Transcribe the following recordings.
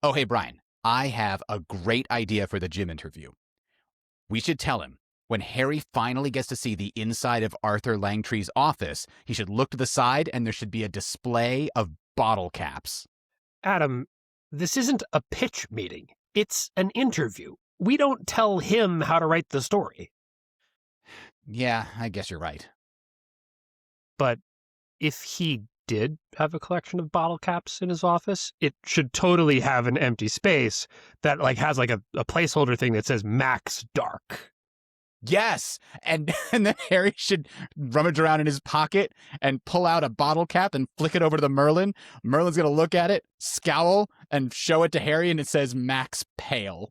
Oh, hey, Brian, I have a great idea for the gym interview. We should tell him when Harry finally gets to see the inside of Arthur Langtry's office, he should look to the side and there should be a display of bottle caps. Adam, this isn't a pitch meeting. It's an interview. We don't tell him how to write the story. Yeah, I guess you're right. But if he did have a collection of bottle caps in his office, it should totally have an empty space that has a placeholder thing that says Max Dark. Yes, and then Harry should rummage around in his pocket and pull out a bottle cap and flick it over to the Merlin. Merlin's going to look at it, scowl, and show it to Harry, and it says Max Pale.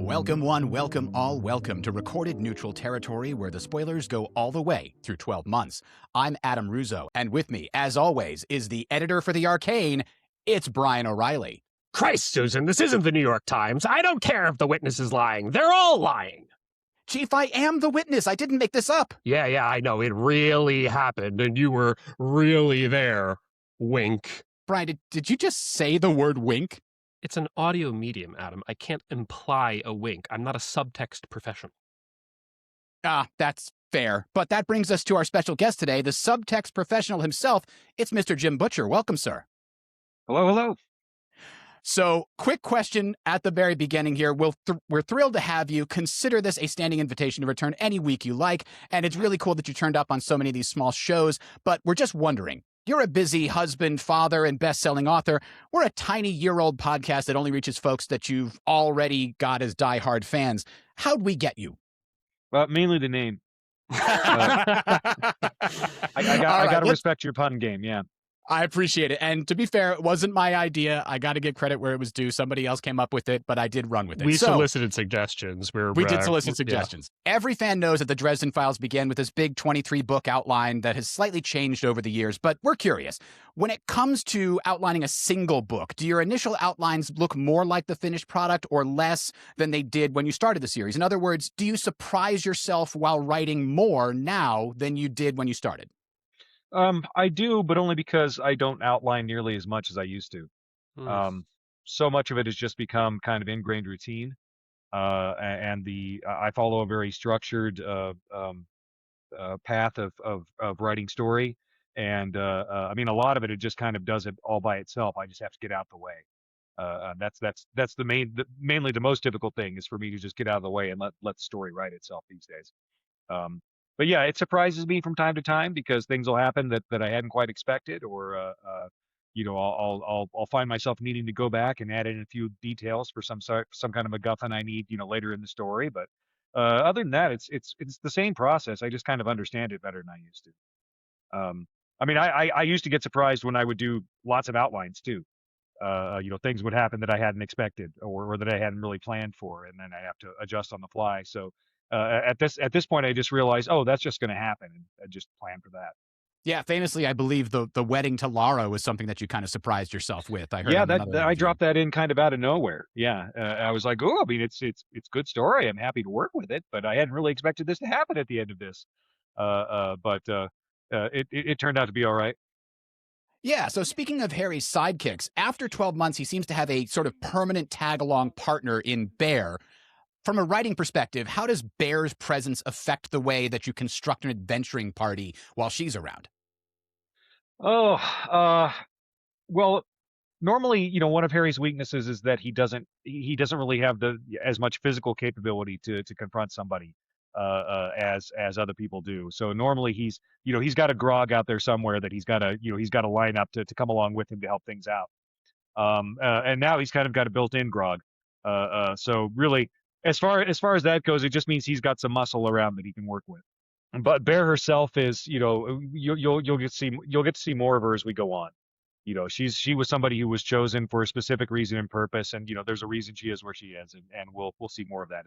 Welcome one, welcome all, welcome to Recorded Neutral Territory, where the spoilers go all the way through 12 months. I'm Adam Ruzzo, and with me, as always, is the editor for The Arcane. It's Brian O'Reilly. Christ, Susan, this isn't the New York Times. I don't care if the witness is lying. They're all lying. Chief, I am the witness. I didn't make this up. Yeah, I know. It really happened, and you were really there. Wink. Brian, did you just say the word wink? It's an audio medium, Adam. I can't imply a wink. I'm not a subtext professional. That's fair. But that brings us to our special guest today, the subtext professional himself. It's Mr. Jim Butcher. Welcome, sir. Hello. So, quick question at the very beginning here. We're thrilled to have you. Consider this a standing invitation to return any week you like. And it's really cool that you turned up on so many of these small shows. But we're just wondering, you're a busy husband, father, and best-selling author. We're a tiny year-old podcast that only reaches folks that you've already got as diehard fans. How'd we get you? Well, mainly the name. I got to respect your pun game, yeah. I appreciate it. And to be fair, it wasn't my idea. I got to give credit where it was due. Somebody else came up with it, but I did run with it. We solicited suggestions. We did solicit suggestions. Yeah. Every fan knows that the Dresden Files began with this big 23-book outline that has slightly changed over the years, but we're curious. When it comes to outlining a single book, do your initial outlines look more like the finished product or less than they did when you started the series? In other words, do you surprise yourself while writing more now than you did when you started? I do, but only because I don't outline nearly as much as I used to. So much of it has just become kind of ingrained routine, and I follow a very structured path of writing story, and I mean a lot of it just kind of does it all by itself. I just have to get out the way. That's mainly the most difficult thing is for me to just get out of the way and let the story write itself these days. But yeah, it surprises me from time to time because things will happen that I hadn't quite expected, or I'll find myself needing to go back and add in a few details for some kind of MacGuffin I need later in the story. But other than that, it's the same process. I just kind of understand it better than I used to. I mean, I used to get surprised when I would do lots of outlines too. Things would happen that I hadn't expected or that I hadn't really planned for, and then I have to adjust on the fly. So. At this point, I just realized, that's just going to happen, and I just plan for that. Yeah, famously, I believe the wedding to Lara was something that you kind of surprised yourself with. I heard. Yeah, I dropped that in kind of out of nowhere. Yeah, I was like, I mean, it's good story. I'm happy to work with it, but I hadn't really expected this to happen at the end of this. But it turned out to be all right. Yeah, so speaking of Harry's sidekicks, after 12 months, he seems to have a sort of permanent tag-along partner in Bear. From a writing perspective, how does Bear's presence affect the way that you construct an adventuring party while she's around? Well, normally, one of Harry's weaknesses is that he doesn't really have as much physical capability to confront somebody as other people do. So normally he's got a grog out there somewhere that he's got to line up to come along with him to help things out. And now he's kind of got a built-in grog. So really. As far as that goes, it just means he's got some muscle around that he can work with. But Bear herself is, you'll get to see more of her as we go on. She was somebody who was chosen for a specific reason and purpose, and there's a reason she is where she is, and we'll see more of that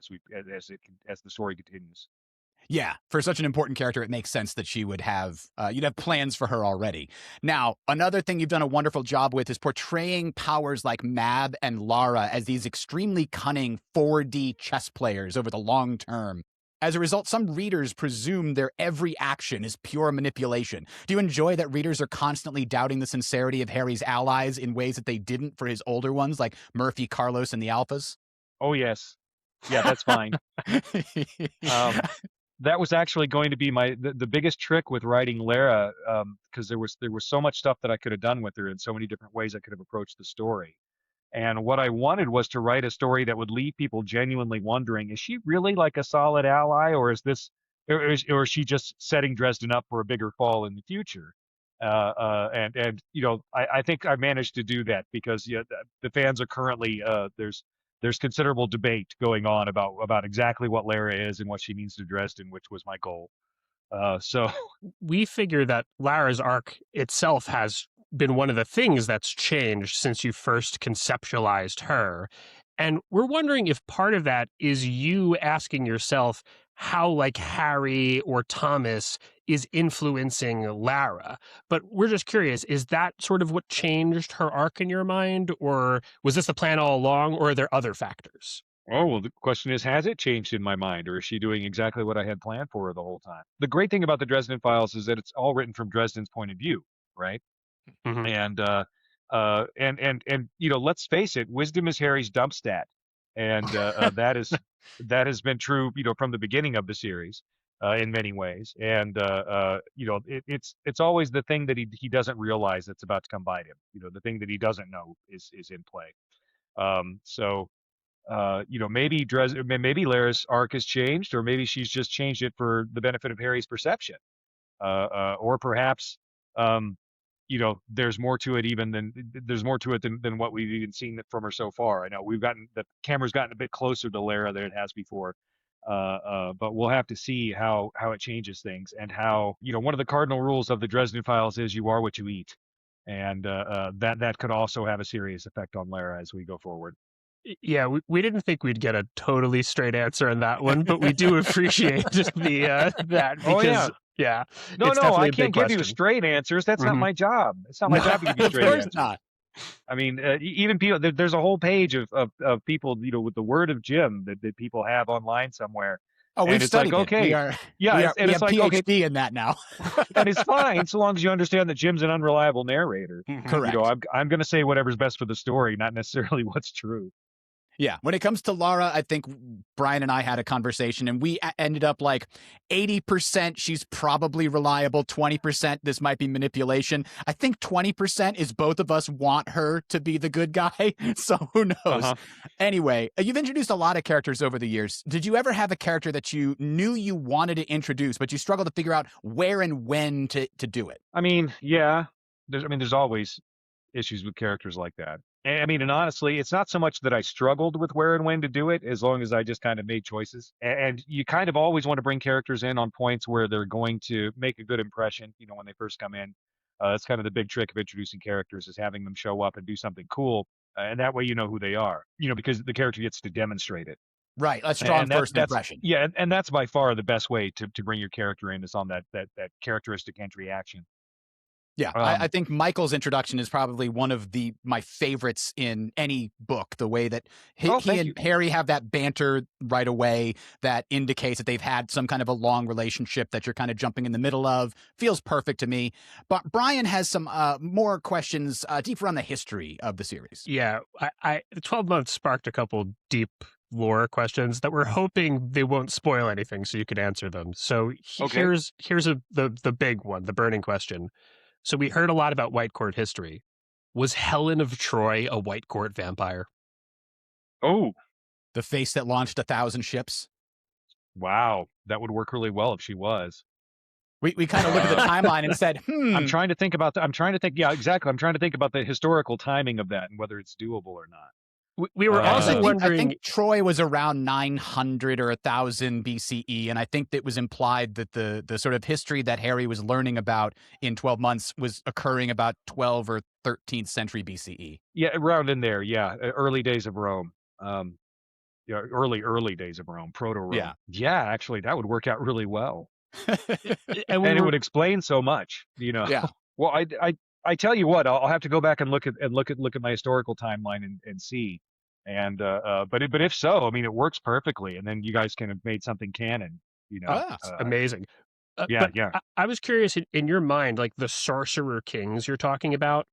as the story continues. Yeah, for such an important character, it makes sense that she would have, you'd have plans for her already. Now, another thing you've done a wonderful job with is portraying powers like Mab and Lara as these extremely cunning 4D chess players over the long term. As a result, some readers presume their every action is pure manipulation. Do you enjoy that readers are constantly doubting the sincerity of Harry's allies in ways that they didn't for his older ones, like Murphy, Carlos, and the Alphas? Oh yes, yeah, that's fine. That was actually going to be the biggest trick with writing Lara, because there was so much stuff that I could have done with her in so many different ways I could have approached the story. And what I wanted was to write a story that would leave people genuinely wondering, is she really like a solid ally, or is this, or is she just setting Dresden up for a bigger fall in the future? And I think I managed to do that because the fans are currently there's considerable debate going on about exactly what Lara is and what she means to Dresden, which was my goal. So We figure that Lara's arc itself has been one of the things that's changed since you first conceptualized her. And we're wondering if part of that is you asking yourself how, like, Harry or Thomas is influencing Lara. But we're just curious, is that sort of what changed her arc in your mind? Or was this the plan all along? Or are there other factors? Oh, well, the question is, has it changed in my mind, or is she doing exactly what I had planned for her the whole time? The great thing about the Dresden Files is that it's all written from Dresden's point of view, right? Mhm. And let's face it, wisdom is Harry's dump stat, and that has been true, from the beginning of the series, in many ways. And it's always the thing that he doesn't realize that's about to come bite him. The thing that he doesn't know is in play. Maybe Lara's arc has changed, or maybe she's just changed it for the benefit of Harry's perception, or perhaps, there's more to it than what we've even seen from her so far. I know the camera's gotten a bit closer to Lara than it has before, but we'll have to see how it changes things, and how, one of the cardinal rules of the Dresden Files is you are what you eat, and that could also have a serious effect on Lara as we go forward. Yeah, we didn't think we'd get a totally straight answer on that one, but we do appreciate the that Oh because yeah. No, it's no, definitely I a big can't give you question. straight answers. That's not Mhm. my job. It's not my job to give you Of straight course answers. not. I mean, even people, there's a whole page of people, with the word of Jim that people have online somewhere. Oh, And we've it's like, studied it. We okay, are yeah, we and it's have like, okay, PhD in that now. and it's fine so long as you understand that Jim's an unreliable narrator. Mhm. Correct. I'm going to say whatever's best for the story, not necessarily what's true. Yeah. When it comes to Lara, I think Brian and I had a conversation, and we ended up like 80% she's probably reliable, 20% this might be manipulation. I think 20% is both of us want her to be the good guy. So who knows? Uh-huh. Anyway, you've introduced a lot of characters over the years. Did you ever have a character that you knew you wanted to introduce, but you struggled to figure out where and when to do it? I mean, yeah, there's always issues with characters like that. And honestly, it's not so much that I struggled with where and when to do it, as long as I just kind of made choices. And you kind of always want to bring characters in on points where they're going to make a good impression, when they first come in. That's kind of the big trick of introducing characters, is having them show up and do something cool. And that way you know who they are, because the character gets to demonstrate it. Right. A strong And first that's impression. yeah, and that's by far the best way to bring your character in, is on that characteristic entry action. Yeah, I think Michael's introduction is probably one of my favorites in any book. The way that he Thank you. and Harry have that banter right away that indicates that they've had some kind of a long relationship that you're kind of jumping in the middle of feels perfect to me. But Brian has some more questions deeper on the history of the series. Yeah, the 12 months sparked a couple deep lore questions that we're hoping they won't spoil anything, so you could answer them. So Okay. here's the big one, the burning question. So we heard a lot about White Court history. Was Helen of Troy a White Court vampire? Oh, The face that launched 1,000 ships. wow, that would work really well if she was. We kind of looked at the timeline and said, I'm trying to think about yeah, exactly. I'm trying to think about the historical timing of that and whether it's doable or not. We were also wondering. I think Troy was around 900 or 1000 BCE, and I think that was implied that the sort of history that Harry was learning about in 12 months was occurring about 12 or 13th century BCE. Yeah, around in there. Yeah, early days of Rome. Early days of Rome, proto Rome. Yeah, actually, that would work out really well, and it would explain so much. Yeah. Well, I tell you what, I'll have to go back and look at my historical timeline and see. And but if so, I mean, it works perfectly, and then you guys can have made something canon. Ah. Amazing. Yeah, But yeah. I was curious in your mind, like the Sorcerer Kings you're talking about,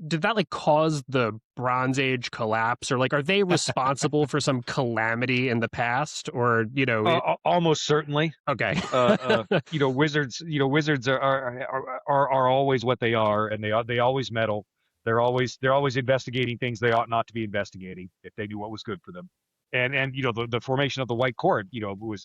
did that like cause the Bronze Age collapse, or like are they responsible for some calamity in the past, or Almost certainly. okay. Wizards are always what they are, and they always meddle. They're always investigating things they ought not to be investigating if they knew what was good for them. And the formation of the White Court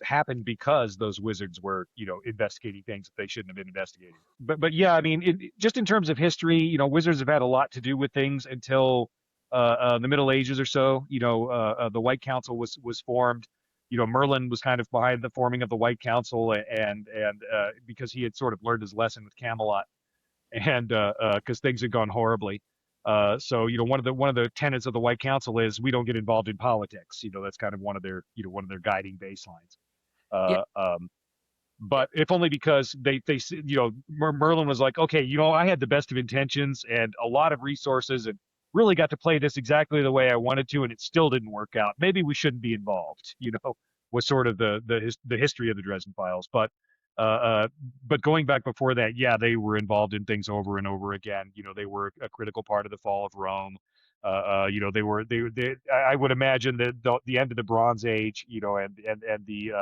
happened because those wizards were investigating things that they shouldn't have been investigating. But yeah, I mean, just in terms of history, wizards have had a lot to do with things until the Middle Ages or so. The White Council was formed. Merlin was kind of behind the forming of the White Council, and because he had sort of learned his lesson with Camelot, and because things had gone horribly. So one of the tenets of the White Council is we don't get involved in politics. That's kind of one of their guiding baselines. Yeah. But if only because Merlin was like, okay, I had the best of intentions and a lot of resources and really got to play this exactly the way I wanted to, and it still didn't work out. Maybe we shouldn't be involved. Was sort of the history of the Dresden Files. But going back before that, yeah, they were involved in things over and over again. They were a critical part of the fall of Rome. I would imagine that the end of the Bronze Age, and the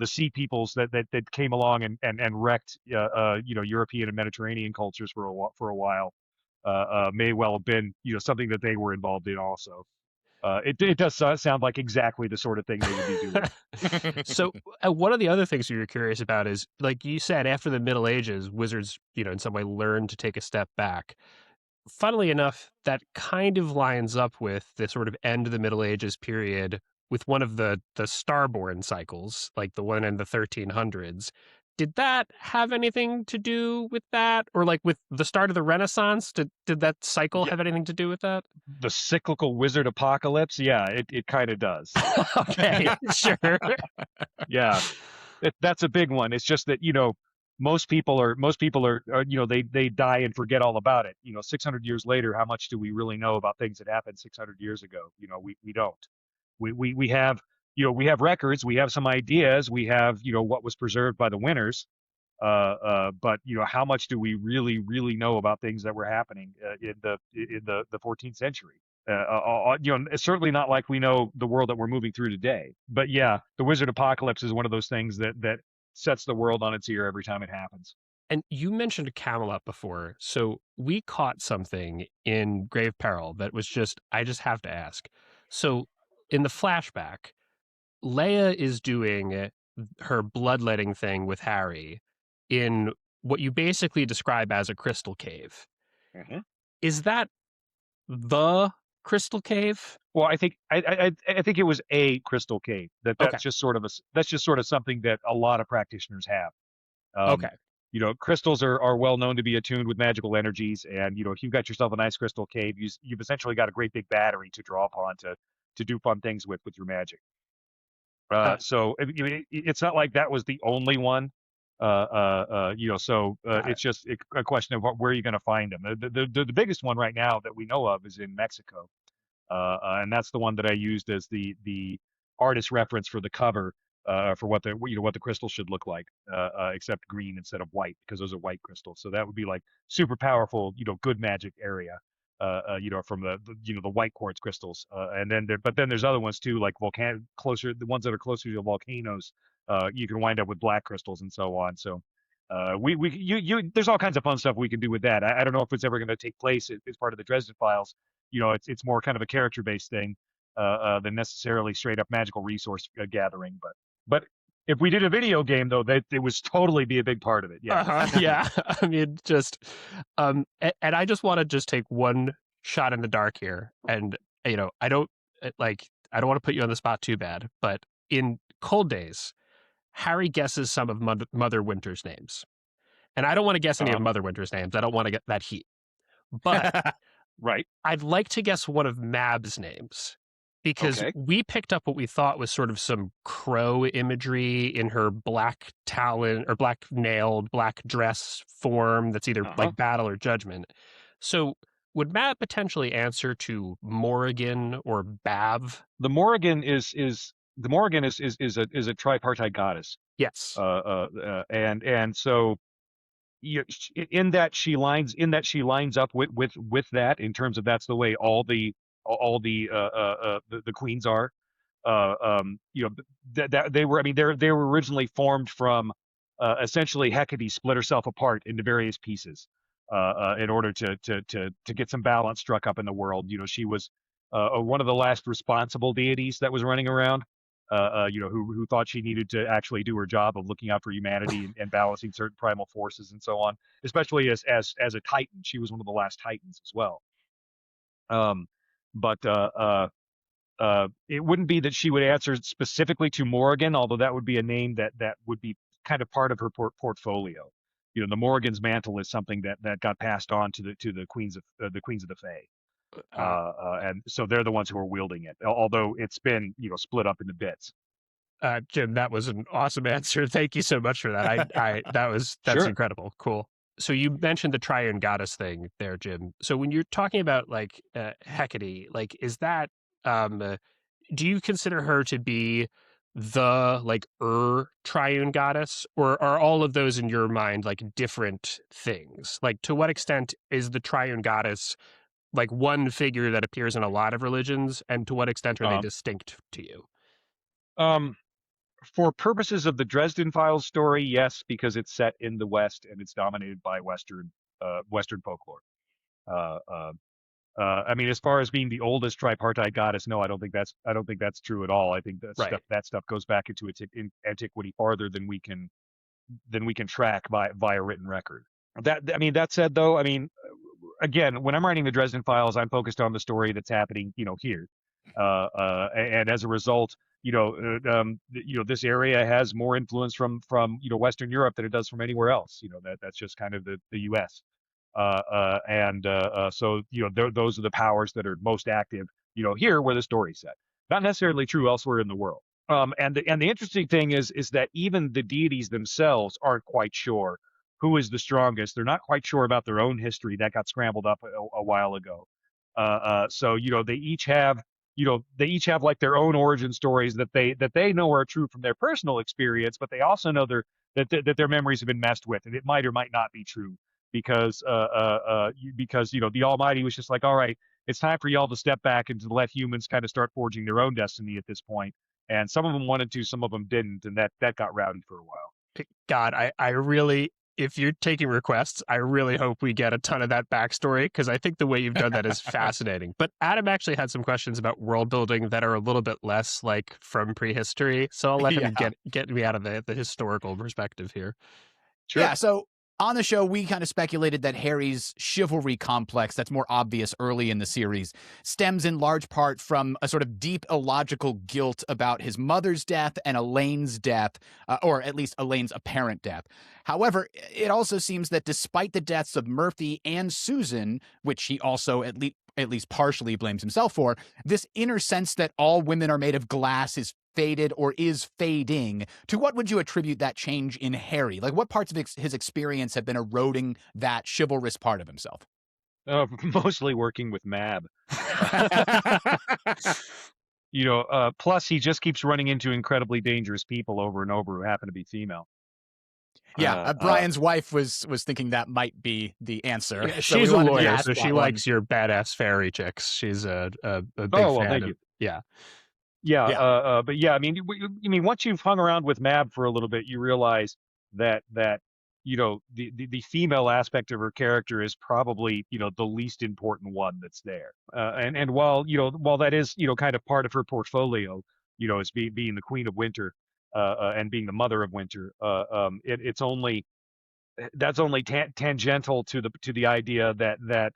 sea peoples that came along and wrecked European and Mediterranean cultures for a while may well have been something that they were involved in also. It does sound like exactly the sort of thing they would be doing. So one of the other things you were curious about is, like you said, after the Middle Ages, wizards, in some way learned to take a step back. Funnily enough, that kind of lines up with the sort of end of the Middle Ages period with one of the Starborn cycles, like the one in the 1300s. Did that have anything to do with that? Or like with the start of the Renaissance? Did that cycle have anything to do with that? The cyclical wizard apocalypse? Yeah, it kind of does. Okay, sure. Yeah, that's a big one. It's just that most people are they die and forget all about it. 600 years later, how much do we really know about things that happened 600 years ago? We don't. We have we have records, we have some ideas, we have what was preserved by the winners. But how much do we really know about things that were happening in the 14th century? It's certainly not like we know the world that we're moving through today. But yeah, the Wizard Apocalypse is one of those things that sets the world on its ear every time it happens. And you mentioned Camelot before, so we caught something in Grave Peril that was I just have to ask. So in the flashback, Leia is doing her bloodletting thing with Harry in what you basically describe as a crystal cave. Mm-hmm. Is that the crystal cave? Well, I think it was a crystal cave. That's just sort of something that a lot of practitioners have. Okay. Crystals are well known to be attuned with magical energies, and if you've got yourself a nice crystal cave, you've essentially got a great big battery to draw upon to do fun things with your magic. So it's not like that was the only one. It's just a question of where you're going to find them. The biggest one right now that we know of is in Mexico, and that's the one that I used as the artist reference for the cover for what the crystal should look like, except green instead of white, because those are white crystals. So that would be like super powerful, good magic area. From the white quartz crystals, and then there's other ones too, like the ones that are closer to volcanoes. You can wind up with black crystals and so on. So, there's all kinds of fun stuff we can do with that. I don't know if it's ever going to take place as part of the Dresden Files. It's more kind of a character based thing than necessarily straight up magical resource gathering. But if we did a video game, though, that it was totally be a big part of it. Yeah. Yeah. I mean, and I just want to take one shot in the dark here. And, I don't want to put you on the spot too bad, but in Cold Days, Harry guesses some of Mother Winter's names. And I don't want to guess any of Mother Winter's names. I don't want to get that heat. But right. I'd like to guess one of Mab's names. Because we picked up what we thought was sort of some crow imagery in her black talon or black nailed, black dress form that's either like battle or judgment. So would Matt potentially answer to Morrigan or Bav? The Morrigan is the Morrigan is a tripartite goddess. Yes. And so in that she lines up with that, in terms of that's the way all the queens are. That they were, I mean, they were originally formed from essentially Hecate split herself apart into various pieces in order to get some balance struck up in the world. She was one of the last responsible deities that was running around. Who thought she needed to actually do her job of looking out for humanity and balancing certain primal forces and so on. Especially as a Titan, she was one of the last Titans as well. But it wouldn't be that she would answer specifically to Morrigan, although that would be a name that would be kind of part of her portfolio. The Morrigan's mantle is something that got passed on to the queens of the Fae. And so they're the ones who are wielding it, although it's been split up into bits. Jim, that was an awesome answer. Thank you so much for that. That's Sure. incredible. Cool. So you mentioned the triune goddess thing there, Jim. So when you're talking about like Hecate, like is that do you consider her to be the like triune goddess, or are all of those in your mind like different things? Like to what extent is the triune goddess like one figure that appears in a lot of religions, and to what extent are they distinct to you? For purposes of the Dresden Files story, yes, because it's set in the West and it's dominated by Western folklore. I mean, as far as being the oldest tripartite goddess, no, I don't think that's true at all. I think that stuff goes back into antiquity farther than we can track via written record. That said, though, I mean, again, when I'm writing the Dresden Files, I'm focused on the story that's happening, here, and as a result, this area has more influence from Western Europe than it does from anywhere else. That's just kind of the U.S. So those are the powers that are most active, here where the story's set. Not necessarily true elsewhere in the world. And the interesting thing is that even the deities themselves aren't quite sure who is the strongest. They're not quite sure about their own history. That got scrambled up a while ago. So they each have like their own origin stories that they know are true from their personal experience, but they also know that their memories have been messed with, and it might or might not be true because the Almighty was just like, all right, it's time for y'all to step back and to let humans kind of start forging their own destiny at this point. And some of them wanted to, some of them didn't, and that got rowdy for a while. God, I really, if you're taking requests, I really hope we get a ton of that backstory, because I think the way you've done that is fascinating. But Adam actually had some questions about world building that are a little bit less like from prehistory. So I'll let him get me out of the historical perspective here. Sure. Yeah, so on the show, we kind of speculated that Harry's chivalry complex that's more obvious early in the series stems in large part from a sort of deep illogical guilt about his mother's death and Elaine's death, or at least Elaine's apparent death. However, it also seems that despite the deaths of Murphy and Susan, which he also at least partially blames himself for, this inner sense that all women are made of glass is faded or is fading. To what would you attribute that change in Harry? Like, what parts of his experience have been eroding that chivalrous part of himself? Mostly working with Mab. Plus he just keeps running into incredibly dangerous people over and over who happen to be female. Yeah, Brian's wife was thinking that might be the answer. Yeah, she's a lawyer, so she likes your badass fairy chicks. She's a big fan. Thank you. Yeah. But yeah, I mean, once you've hung around with Mab for a little bit, you realize that the female aspect of her character is probably the least important one that's there. And while that is kind of part of her portfolio, as being the Queen of Winter, and being the Mother of Winter, that's only tangential to the idea that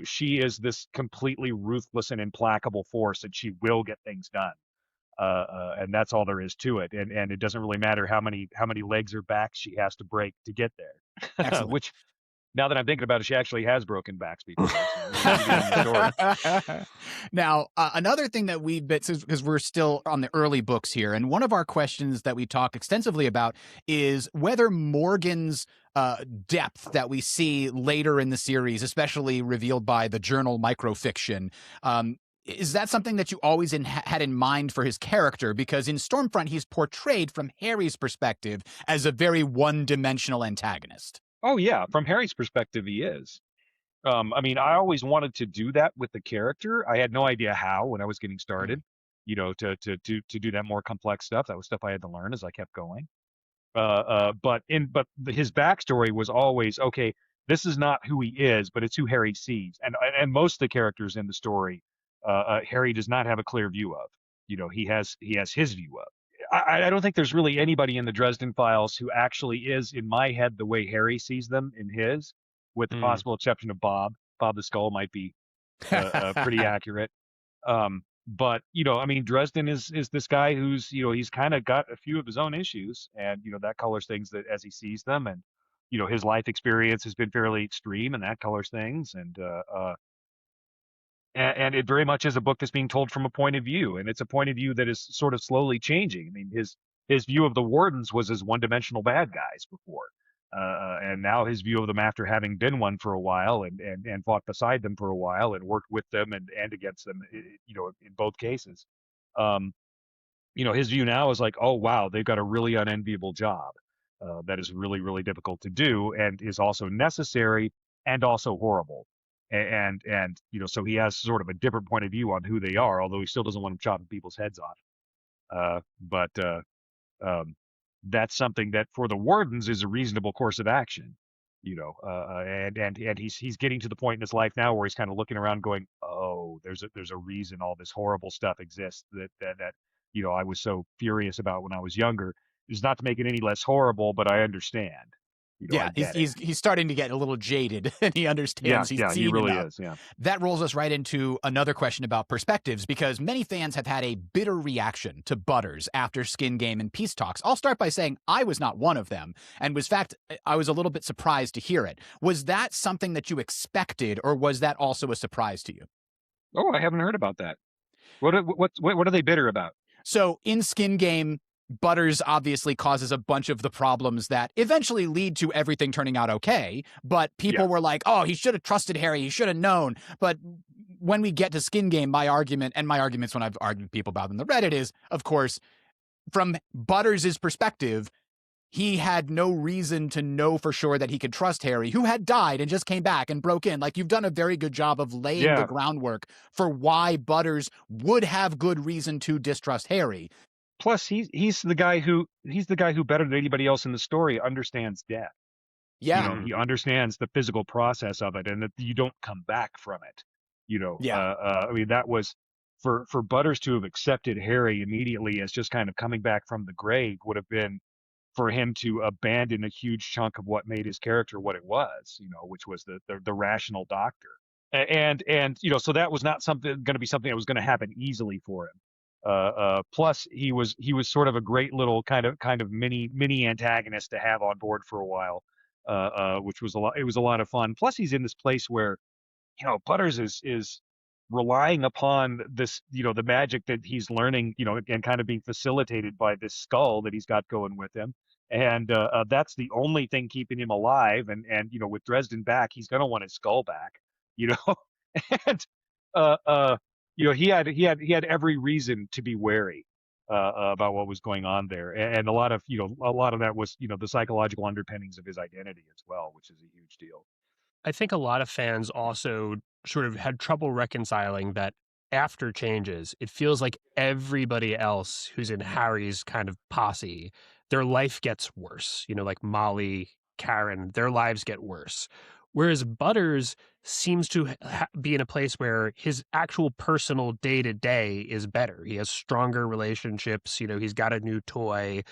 she is this completely ruthless and implacable force, and she will get things done. And that's all there is to it. And it doesn't really matter how many legs or backs she has to break to get there. Excellent. Which, now that I'm thinking about it, she actually has broken backs before. Now, another thing that we've been, because we're still on the early books here, and one of our questions that we talk extensively about is whether Morgan's depth that we see later in the series, especially revealed by the journal microfiction, is that something that you always had in mind for his character? Because in Stormfront, he's portrayed from Harry's perspective as a very one-dimensional antagonist. Oh yeah, from Harry's perspective, he is. I mean, I always wanted to do that with the character. I had no idea how when I was getting started, to do that more complex stuff. That was stuff I had to learn as I kept going. But his backstory was always, okay, this is not who he is, but it's who Harry sees. And most of the characters in the story, Harry does not have a clear view of. He has his view of. I don't think there's really anybody in the Dresden Files who actually is, in my head, the way Harry sees them in his, with the possible exception of Bob. Bob the Skull might be pretty accurate. But I mean, Dresden is this guy who's he's kind of got a few of his own issues, and that colors things that as he sees them, and his life experience has been fairly extreme, and that colors things, and it very much is a book that's being told from a point of view, and it's a point of view that is sort of slowly changing. I mean, his view of the Wardens was as one-dimensional bad guys before, and now his view of them after having been one for a while and fought beside them for a while and worked with them and against them, in both cases. His view now is like, oh wow, they've got a really unenviable job that is really, really difficult to do and is also necessary and also horrible. And so he has sort of a different point of view on who they are, although he still doesn't want them chopping people's heads off. But that's something that for the Wardens is a reasonable course of action, and he's getting to the point in his life now where he's kind of looking around going, oh, there's a reason all this horrible stuff exists that I was so furious about when I was younger. It's not to make it any less horrible, but I understand. Yeah, he's starting to get a little jaded, and he understands. Yeah, he really is. Yeah, that rolls us right into another question about perspectives, because many fans have had a bitter reaction to Butters after Skin Game and Peace Talks. I'll start by saying I was not one of them, and I was a little bit surprised to hear it. Was that something that you expected, or was that also a surprise to you? Oh, I haven't heard about that. What are they bitter about? So in Skin Game, Butters obviously causes a bunch of the problems that eventually lead to everything turning out okay. But people were like, oh, he should have trusted Harry. He should have known. But when we get to Skin Game, my arguments when I've argued with people about them, the Reddit is, of course, from Butters' perspective, he had no reason to know for sure that he could trust Harry, who had died and just came back and broke in. Like, you've done a very good job of laying the groundwork for why Butters would have good reason to distrust Harry. Plus, he's the guy who better than anybody else in the story understands death. Yeah, he understands the physical process of it, and that you don't come back from it. I mean, that was for Butters to have accepted Harry immediately as just kind of coming back from the grave would have been for him to abandon a huge chunk of what made his character what it was. Which was the rational doctor, and so that was not going to be something that was going to happen easily for him. Plus he was sort of a great little kind of mini antagonist to have on board for a while, which was it was a lot of fun. Plus he's in this place where, Butters is relying upon this, the magic that he's learning, and kind of being facilitated by this skull that he's got going with him. And that's the only thing keeping him alive. And with Dresden back, he's going to want his skull back, and he had every reason to be wary about what was going on there, and a lot of that was the psychological underpinnings of his identity as well, which is a huge deal. I think a lot of fans also sort of had trouble reconciling that after changes, it feels like everybody else who's in Harry's kind of posse, their life gets worse. Like Molly, Karen, their lives get worse. Whereas Butters seems to be in a place where his actual personal day-to-day is better. He has stronger relationships. He's got a new toy.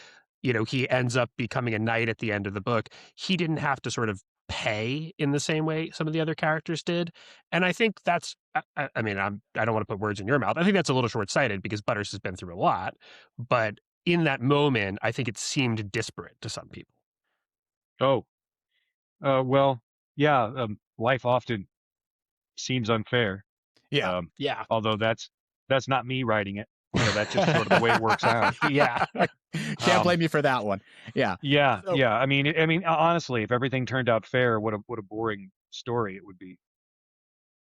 He ends up becoming a knight at the end of the book. He didn't have to sort of pay in the same way some of the other characters did. And I think that's, I mean, I don't want to put words in your mouth. I think that's a little short-sighted because Butters has been through a lot. But in that moment, I think it seemed disparate to some people. Oh, well, yeah, life often seems unfair. Yeah. Although that's not me writing it. That's just sort of the way it works out. Yeah. Can't blame you for that one. Yeah. Yeah. Yeah. I mean, honestly, if everything turned out fair, what a boring story it would be.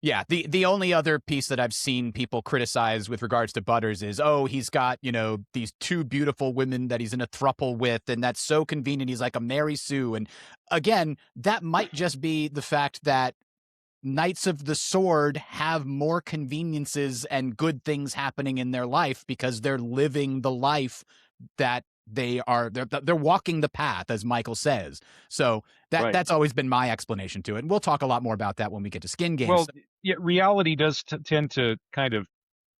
Yeah, the only other piece that I've seen people criticize with regards to Butters is, oh, he's got, these two beautiful women that he's in a throuple with, and that's so convenient. He's like a Mary Sue. And again, that might just be the fact that Knights of the Sword have more conveniences and good things happening in their life because they're living the life that they're walking the path, as Michael says. So Right. that's always been my explanation to it. And we'll talk a lot more about that when we get to Skin Games. Well, yeah, reality does tend to kind of,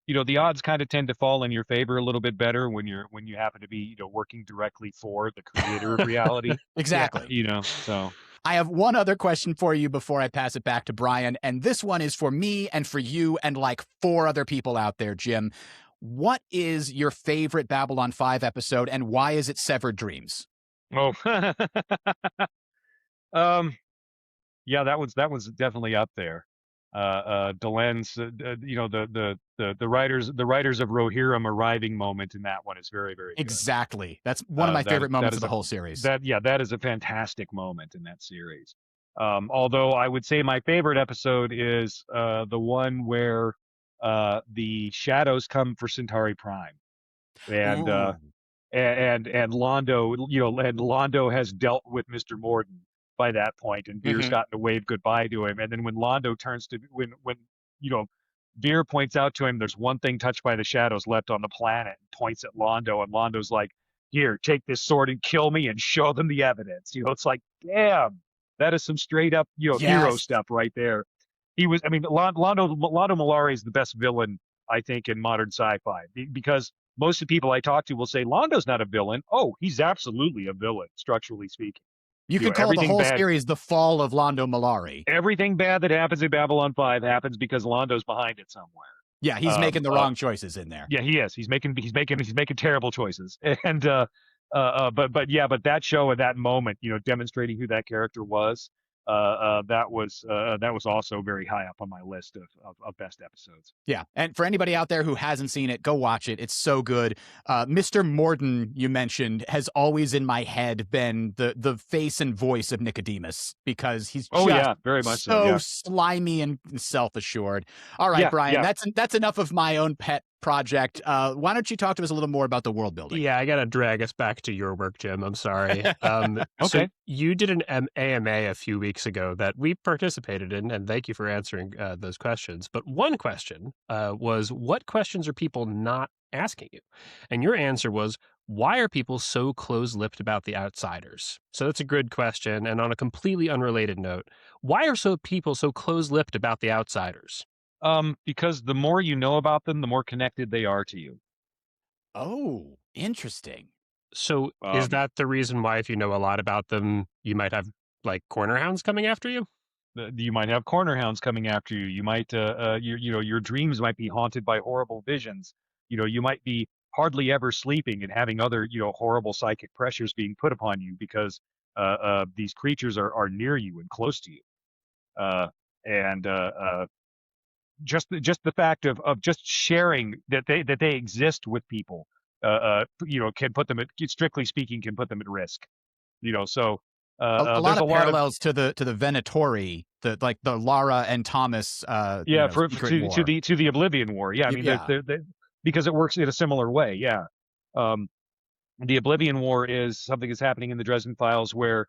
the odds kind of tend to fall in your favor a little bit better when you happen to be, working directly for the creator of reality. Exactly. So I have one other question for you before I pass it back to Brian, and this one is for me and for you and like 4 other people out there, Jim. What is your favorite Babylon 5 episode, and why is it Severed Dreams? Oh, yeah, that was definitely up there. Delen's, the writers of Rohirrim arriving moment in that one is very, very good. Exactly. That's one of my favorite moments of the whole series. That is a fantastic moment in that series. Although I would say my favorite episode is the one where the shadows come for Centauri Prime, and Londo, and Londo has dealt with Mr. Morden by that point, and Veer's gotten to wave goodbye to him. And then when Londo turns to when Veer points out to him, there's one thing touched by the shadows left on the planet, and points at Londo, and Londo's like, "Here, take this sword and kill me, and show them the evidence." It's like, damn, that is some straight up hero stuff right there. Londo Mollari is the best villain, I think, in modern sci-fi, because most of the people I talk to will say Londo's not a villain. Oh, he's absolutely a villain, structurally speaking. You could call the whole series the fall of Londo Mollari. Everything bad that happens in Babylon 5 happens because Londo's behind it somewhere. Yeah, he's making the wrong choices in there. Yeah, he is. He's making terrible choices. And but that show at that moment, demonstrating who that character was, that was also very high up on my list of best episodes. Yeah, and for anybody out there who hasn't seen it, go watch it. It's so good. Mr. Morden, you mentioned, has always in my head been the face and voice of Nicodemus, because he's very much so slimy and self-assured. All right, Brian, that's enough of my own pet project. Why don't you talk to us a little more about the world building? Yeah, I gotta drag us back to your work, Jim. I'm sorry. Okay. So you did an AMA a few weeks ago that we participated in, and thank you for answering those questions. But one question was, what questions are people not asking you? And your answer was, why are people so close-lipped about the outsiders? So that's a good question. And on a completely unrelated note, why are people so close-lipped about the outsiders? Because the more you know about them, the more connected they are to you. Oh, interesting. So is that the reason why, if you know a lot about them, you might have like corner hounds coming after you? You might have corner hounds coming after you. You might, your dreams might be haunted by horrible visions. You might be hardly ever sleeping and having other, horrible psychic pressures being put upon you because these creatures are near you and close to you. Just the fact of just sharing that they exist with people, can put them at, strictly speaking, can put them at risk. So a lot of parallels to the Venatori, the Lara and Thomas. To the Oblivion War. Yeah, I mean, because it works in a similar way. Yeah, the Oblivion War is something that's happening in the Dresden Files where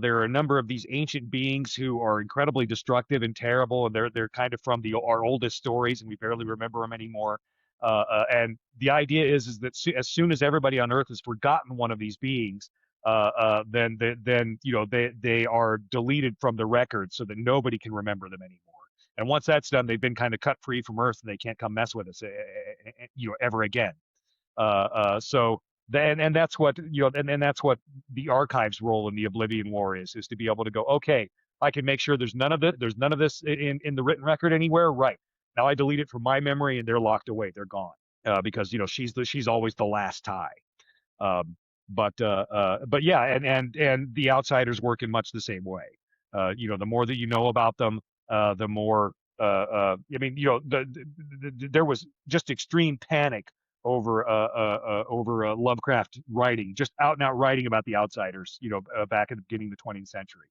there are a number of these ancient beings who are incredibly destructive and terrible, and they're kind of from our oldest stories, and we barely remember them anymore. And the idea is that as soon as everybody on Earth has forgotten one of these beings, then they are deleted from the record so that nobody can remember them anymore. And once that's done, they've been kind of cut free from Earth, and they can't come mess with us, ever again. And that's what and that's what the archives role in the Oblivion War is to be able to go, okay, I can make sure there's none of this in the written record anywhere. Right now, I delete it from my memory, and they're locked away. They're gone because she's always the last tie. But yeah, and the outsiders work in much the same way. The more that you know about them, the more. There was just extreme panic over Lovecraft writing, just out and out writing about the outsiders, back at the beginning of the 20th century.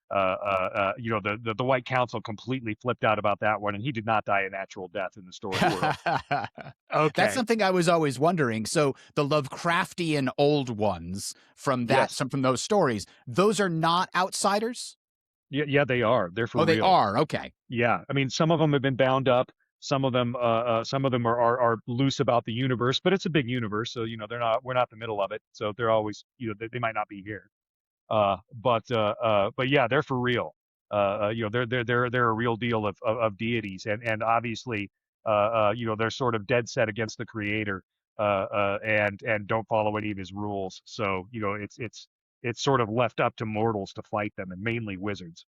The White Council completely flipped out about that one, and he did not die a natural death in the story world. Okay. That's something I was always wondering. So the Lovecraftian old ones from from those stories, those are not outsiders? Yeah, they are. They're for Oh, they real. are. Okay. Yeah, I mean, some of them have been bound up. Some of them are loose about the universe, but it's a big universe, so we're not the middle of it. So they're always, they might not be here. But yeah, they're for real. They're a real deal of deities, and obviously, they're sort of dead set against the creator, and don't follow any of his rules. So it's sort of left up to mortals to fight them, and mainly wizards.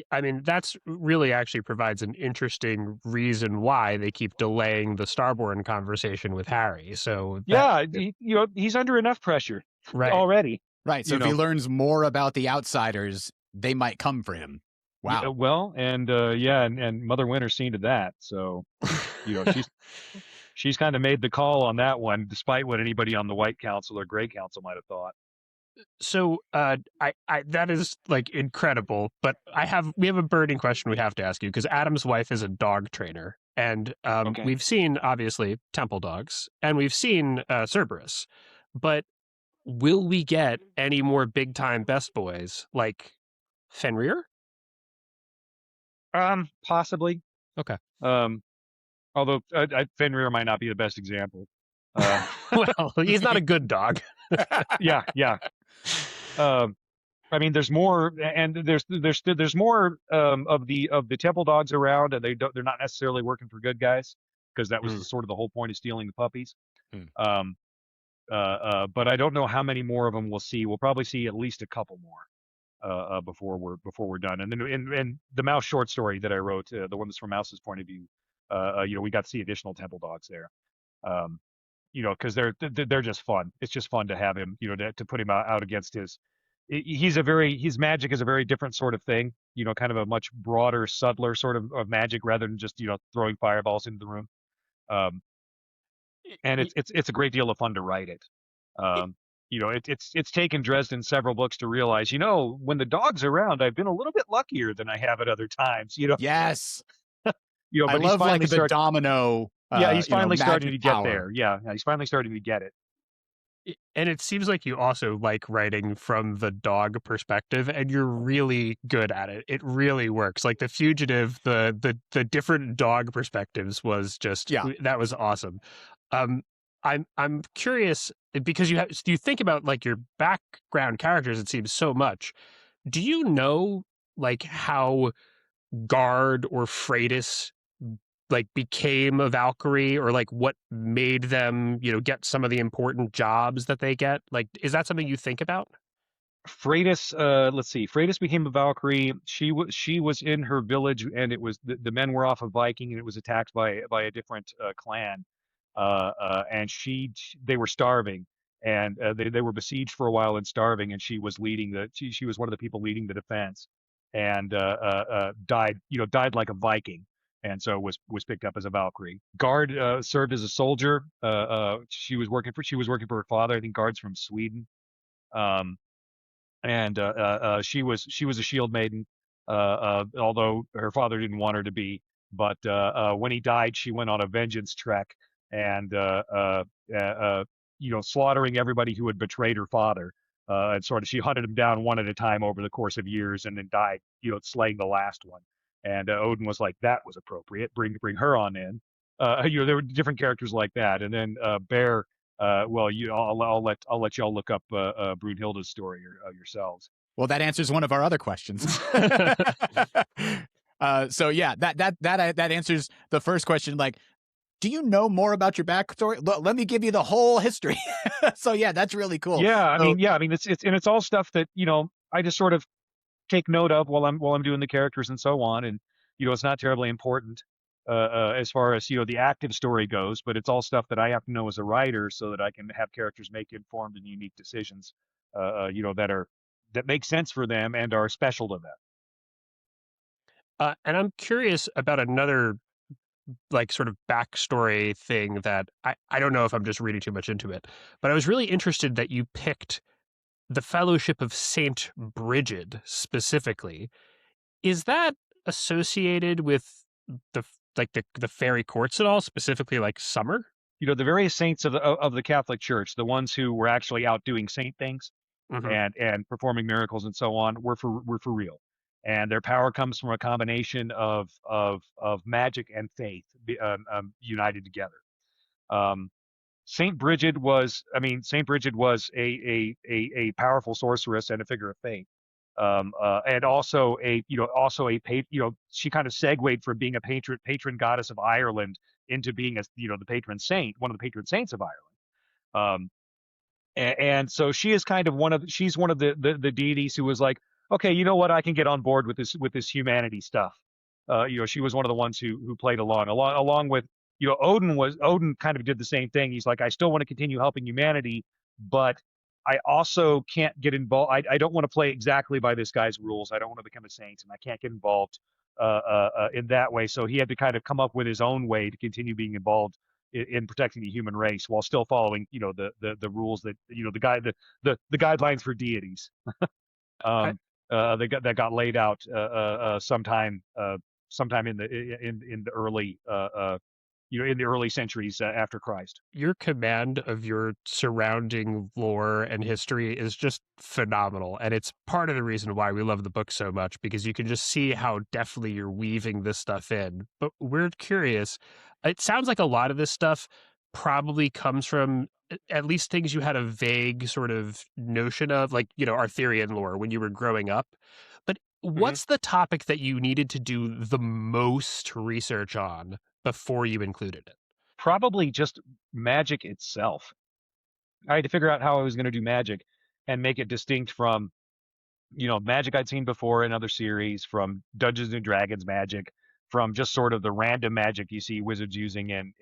I mean, that's really actually provides an interesting reason why they keep delaying the Starborn conversation with Harry. So Yeah, he's under enough pressure already. Right. So if he learns more about the outsiders, they might come for him. Wow. Yeah, well, and and Mother Winter's seen to that. So, she's kind of made the call on that one, despite what anybody on the White Council or Gray Council might have thought. So I that is like incredible, but we have a burning question we have to ask you, because Adam's wife is a dog trainer, and we've seen obviously temple dogs, and we've seen Cerberus, but will we get any more big time best boys like Fenrir? Possibly. Okay. Although Fenrir might not be the best example. Well, he's not a good dog. Yeah. I mean, there's more, and there's more of the temple dogs around, and they're not necessarily working for good guys, because that was sort of the whole point of stealing the puppies. But I don't know how many more of them we'll see. We'll probably see at least a couple more before we're done. And then in the Mouse short story that I wrote, the one that's from Mouse's point of view, we got to see additional temple dogs there. Because they're just fun. It's just fun to have him, to put him out against his magic is a very different sort of thing, kind of a much broader, subtler sort of magic, rather than just, throwing fireballs into the room. And it's a great deal of fun to write it. It's taken Dresden several books to realize, when the dog's around, I've been a little bit luckier than I have at other times, Yes. But I love like the domino. Yeah, he's finally starting to get power. there. Yeah, he's finally starting to get it. And it seems like you also like writing from the dog perspective, and you're really good at it. It really works. Like The Fugitive, the different dog perspectives was just that was awesome. I'm curious, because you think about like your background characters, it seems so much. Do you know like how Guard or Freitas like became a Valkyrie, or like what made them, get some of the important jobs that they get? Like, is that something you think about? Freitas, let's see. Freitas became a Valkyrie. She was in her village, and it was the men were off of Viking, and it was attacked by a different clan. And they were starving, and they were besieged for a while and starving, and she was she was one of the people leading the defense, and died like a Viking, and so was picked up as a Valkyrie. Guard served as a soldier. She was working for her father. I think Guard's from Sweden. And she was a shield maiden, although her father didn't want her to be. But when he died, she went on a vengeance trek, and slaughtering everybody who had betrayed her father. And sort of she hunted them down one at a time over the course of years, and then died, slaying the last one. And Odin was like, that was appropriate. Bring her on in. There were different characters like that, and then Bear. Well, I'll let y'all look up Brunhilde's story yourselves. Well, that answers one of our other questions. So yeah, that answers the first question. Like, do you know more about your backstory? Let me give you the whole history. So yeah, that's really cool. Yeah, I mean, it's all stuff that I just sort of take note of while I'm doing the characters and so on, and it's not terribly important as far as the active story goes, but it's all stuff that I have to know as a writer, so that I can have characters make informed and unique decisions, that make sense for them and are special to them. And I'm curious about another like sort of backstory thing that I don't know if I'm just reading too much into it, but I was really interested that you picked the Fellowship of Saint Brigid specifically, is that associated with the the fairy courts at all, specifically like summer? The various saints of the Catholic Church, the ones who were actually out doing saint things Hmm. and performing miracles and so on, were for real. And their power comes from a combination of magic and faith united together. Um, Saint Bridget was a powerful sorceress and a figure of faith, and also she kind of segued from being a patron goddess of Ireland into being the patron saint, one of the patron saints of Ireland. And so she is kind of she's one of the deities who was like, okay, you know what, I can get on board with this humanity stuff. She was one of the ones who played along with Odin kind of did the same thing. He's like, I still want to continue helping humanity, but I also can't get involved. I don't want to play exactly by this guy's rules. I don't want to become a saint, and I can't get involved in that way. So he had to kind of come up with his own way to continue being involved in protecting the human race while still following the rules that the guidelines for deities that got laid out sometime in the early in the early centuries after Christ. Your command of your surrounding lore and history is just phenomenal. And it's part of the reason why we love the book so much, because you can just see how deftly you're weaving this stuff in. But we're curious. It sounds like a lot of this stuff probably comes from at least things you had a vague sort of notion of, like, Arthurian lore when you were growing up. But what's the topic that you needed to do the most research on before you included it? Probably just magic itself. I had to figure out how I was going to do magic and make it distinct from magic I'd seen before in other series, from Dungeons and Dragons magic, from just sort of the random magic you see wizards using in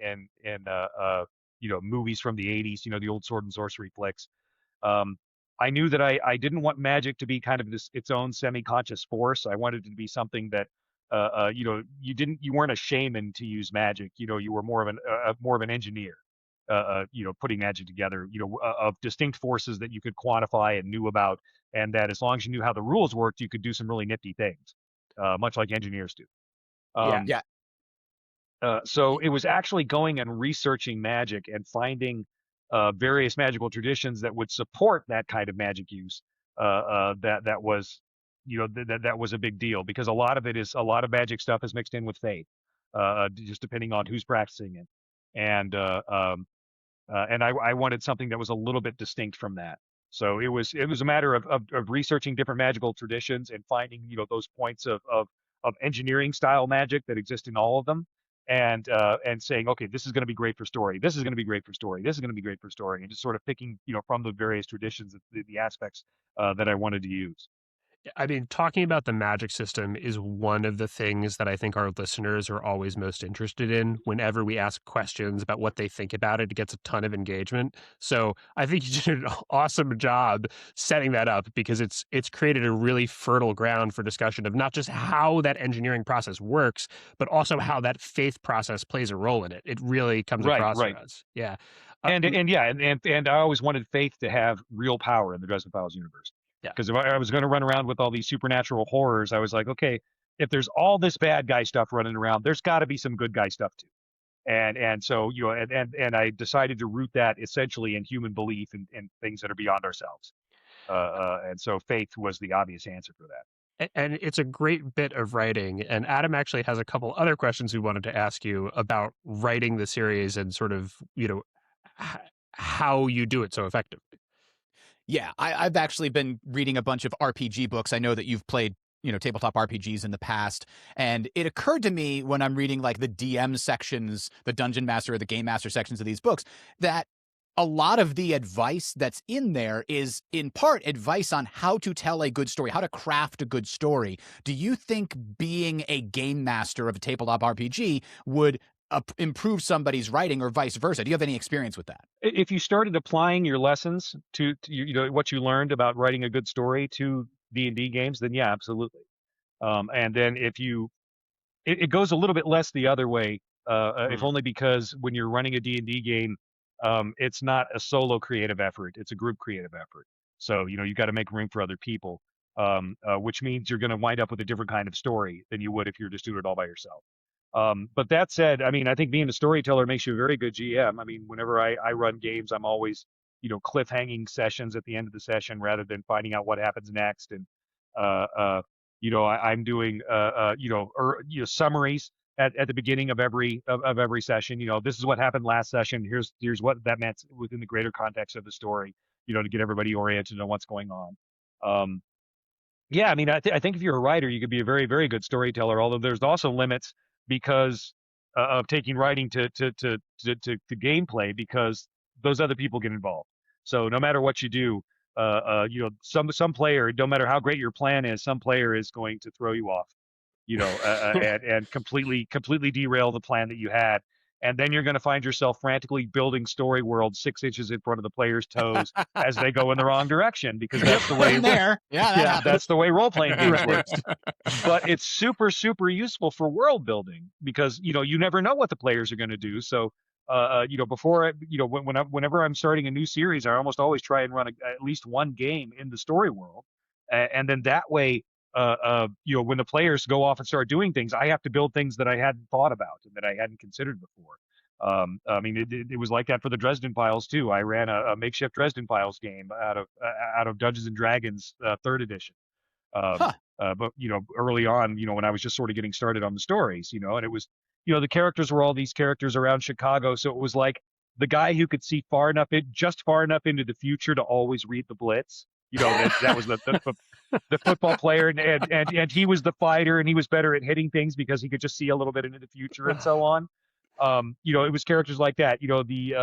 movies from the 80s, the old sword and sorcery flicks. I knew that I didn't want magic to be kind of its own semi-conscious force. I wanted it to be something that you weren't a shaman to use magic. You were more of an engineer. Putting magic together, of distinct forces that you could quantify and knew about, and that as long as you knew how the rules worked, you could do some really nifty things, much like engineers do. Yeah. Yeah. So it was actually going and researching magic and finding various magical traditions that would support that kind of magic use. That was, that was a big deal, because a lot of magic stuff is mixed in with faith, just depending on who's practicing it, and I wanted something that was a little bit distinct from that. So it was a matter of researching different magical traditions and finding those points of engineering style magic that exist in all of them, and saying, okay, this is going to be great for story. This is going to be great for story. This is going to be great for story, and just sort of picking from the various traditions the aspects that I wanted to use. I mean, talking about the magic system is one of the things that I think our listeners are always most interested in. Whenever we ask questions about what they think about it, it gets a ton of engagement. So I think you did an awesome job setting that up, because it's created a really fertile ground for discussion of not just how that engineering process works, but also how that faith process plays a role in it. It really comes across Right. for us. Yeah. And I always wanted faith to have real power in the Dresden Files universe. Yeah. Because if I was going to run around with all these supernatural horrors, I was like, okay, if there's all this bad guy stuff running around, there's got to be some good guy stuff too. And so and I decided to root that essentially in human belief and things that are beyond ourselves. And so faith was the obvious answer for that. And it's a great bit of writing. And Adam actually has a couple other questions we wanted to ask you about writing the series and sort of, how you do it so effectively. Yeah, I've actually been reading a bunch of RPG books. I know that you've played, tabletop RPGs in the past. And it occurred to me when I'm reading like the DM sections, the Dungeon Master or the Game Master sections of these books, that a lot of the advice that's in there is in part advice on how to tell a good story, how to craft a good story. Do you think being a game master of a tabletop RPG would improve somebody's writing, or vice versa? Do you have any experience with that? If you started applying your lessons to what you learned about writing a good story to D&D games, then yeah, absolutely. And then if it goes a little bit less the other way, if only because when you're running a D&D game, it's not a solo creative effort, it's a group creative effort. So, you got to make room for other people, which means you're going to wind up with a different kind of story than you would if you're just doing it all by yourself. But that said, I mean, I think being a storyteller makes you a very good GM. I mean, whenever I run games, I'm always, cliffhanging sessions at the end of the session rather than finding out what happens next. And, I'm doing, summaries at the beginning of every session. This is what happened last session. Here's what that meant within the greater context of the story, to get everybody oriented on what's going on. Yeah, I mean, I think if you're a writer, you could be a very, very good storyteller. Although there's also limits because of taking writing to gameplay, because those other people get involved. So no matter what you do, some player, no matter how great your plan is, some player is going to throw you off, and completely derail the plan that you had. And then you're going to find yourself frantically building story worlds 6 inches in front of the player's toes as they go in the wrong direction, because that's the way. There, yeah, that's the way role-playing games work. But it's super, super useful for world building because you never know what the players are going to do. So, before whenever I'm starting a new series, I almost always try and run at least one game in the story world, and then that way. When the players go off and start doing things, I have to build things that I hadn't thought about and that I hadn't considered before. I mean, it was like that for the Dresden Files too. I ran a makeshift Dresden Files game out of Dungeons and Dragons 3rd edition. But early on, when I was just sort of getting started on the stories, and it was, the characters were all these characters around Chicago, so it was like the guy who could see far enough into the future to always read the Blitz. That was the football player, and he was the fighter, and he was better at hitting things because he could just see a little bit into the future and so on. It was characters like that. The